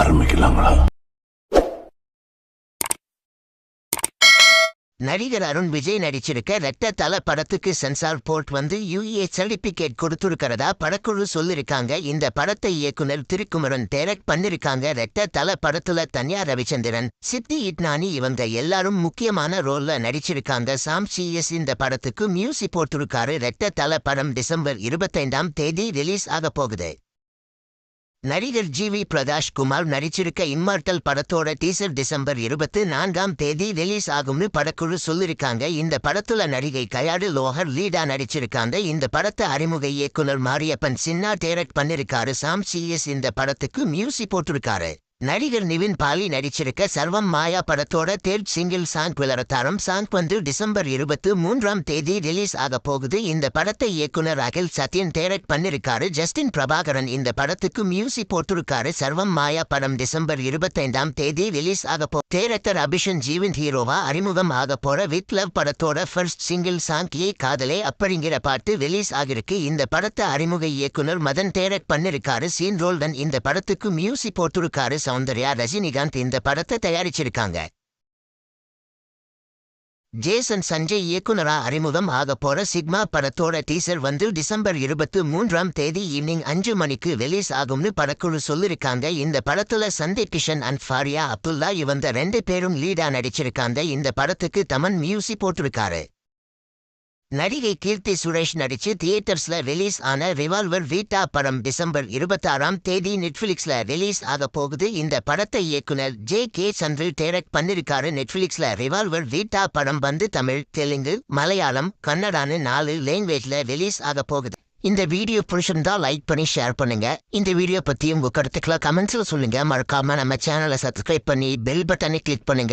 ஆரம்பிக்கலாங்களா? நடிகர் அருண் விஜய் நடிச்சிருக்க ரெட்ட தல படத்துக்கு சென்சார் போர்ட் வந்து யுஏ சர்டிபிகேட் கொடுத்துருக்கிறதா படக்குழு சொல்லிருக்காங்க. இந்த படத்தை இயக்குனர் திருக்குமரன் டைரக்ட் பண்ணிருக்காங்க. ரெட்ட தல படத்துல தன்யா ரவிச்சந்திரன், சித்தி இட்னானி இவங்க எல்லாரும் முக்கியமான ரோல்ல நடிச்சிருக்காங்க. சாம் சிஎஸ் இந்த படத்துக்கு மியூசிக் போட்டிருக்காரு. ரெட்ட தல படம் டிசம்பர் 25ஆம் தேதி ரிலீஸ் ஆக போகுது. நடிகர் ஜிவி பிரகாஷ் குமார் நடிச்சிருக்க இம்மார்டல் படத்தோட டீசர் டிசம்பர் 24ஆம் தேதி ரிலீஸ் ஆகும்னு படக்குழு சொல்லிருக்காங்க. இந்த படத்துல நடிகை கயாடு லோஹர் லீடா நடிச்சிருக்காங்க. இந்த படத்தை அறிமுக இயக்குனர் மாரியப்பன் சின்னா டைரக்ட் பண்ணிருக்காரு. சாம் சிஎஸ் இந்த படத்துக்கு மியூசிக் போட்டிருக்காரு. நடிகர் நிவின் பாலி நடிச்சிருக்க சர்வம் மாயா படத்தோட தேர்ட் சிங்கிள் சாங் விளரத்தாரம் சாங் வந்து டிசம்பர் 23ஆம் தேதி ரிலீஸ் ஆக போகுது. இந்த படத்தை இயக்குனர் அகில் சத்யன் டைரக்ட் பண்ணிருக்காரு. ஜஸ்டின் பிரபாகரன் இந்த படத்துக்கு மியூசிக் போட்டிருக்காரு. சர்வம் மாயா படம் டிசம்பர் 25ஆம் தேதி ரிலீஸ் ஆக டைரக்டர் அபிஷன் ஜீவன் ஹீரோவா அறிமுகம் ஆக போற வித் லவ் படத்தோட ஃபர்ஸ்ட் சிங்கிள் சாங் ஏ காதலே அப்படிங்கிற பாட்டு ரிலீஸ் ஆகிருக்கு. இந்த படத்தை அறிமுக இயக்குனர் மதன் டைரக்ட் பண்ணிருக்காரு. சீன் ரோல்டன் இந்த படத்துக்கு மியூசிக் போட்டிருக்காரு. சௌந்தர்யா ரஜினிகாந்த் இந்த படத்தை தயாரிச்சிருக்காங்க. ஜேசன் சஞ்சய் இயக்குனரா அறிமுகம் ஆக போற சிக்மா படத்தோட டீசர் வந்து டிசம்பர் 23ஆம் தேதி ஈவினிங் 5 மணிக்கு ரிலீஸ் ஆகும்னு படக்குழு சொல்லிருக்காங்க. இந்த படத்துல சந்தீப் கிஷன் அண்ட் ஃபாரியா அப்துல்லா இவங்க 2 பேரும் லீடா நடிச்சிருக்காங்க. இந்த படத்துக்கு தமன் மியூசிக் போட்டிருக்காரு. நடிகை கீர்த்தி சுரேஷ் நடிச்சு தியேட்டர்ஸ்ல ரிலீஸ் ஆன ரிவால்வர் வீட்டா படம் டிசம்பர் 26ஆம் தேதி நெட்ஃபிளிக்ஸ்ல ரிலீஸ் ஆக போகுது. இந்த படத்தை இயக்குனர் ஜே.கே. சந்திரு டைரக்ட் பண்ணிருக்காரு. நெட்ஃபிளிக்ஸ்ல ரிவால்வர் வீட்டா படம் வந்து தமிழ், தெலுங்கு, மலையாளம், கன்னடான்னு 4 லாங்குவேஜ்ல ரிலீஸ் ஆக போகுது. இந்த வீடியோ பிடிச்சிருந்தா லைக் பண்ணி ஷேர் பண்ணுங்க. இந்த வீடியோ பத்தி உங்க கருத்துக்களை கமெண்ட்ஸ்ல சொல்லுங்க. மறக்காம நம்ம சேனலை சப்ஸ்கிரைப் பண்ணி பெல் பட்டனை கிளிக் பண்ணுங்க.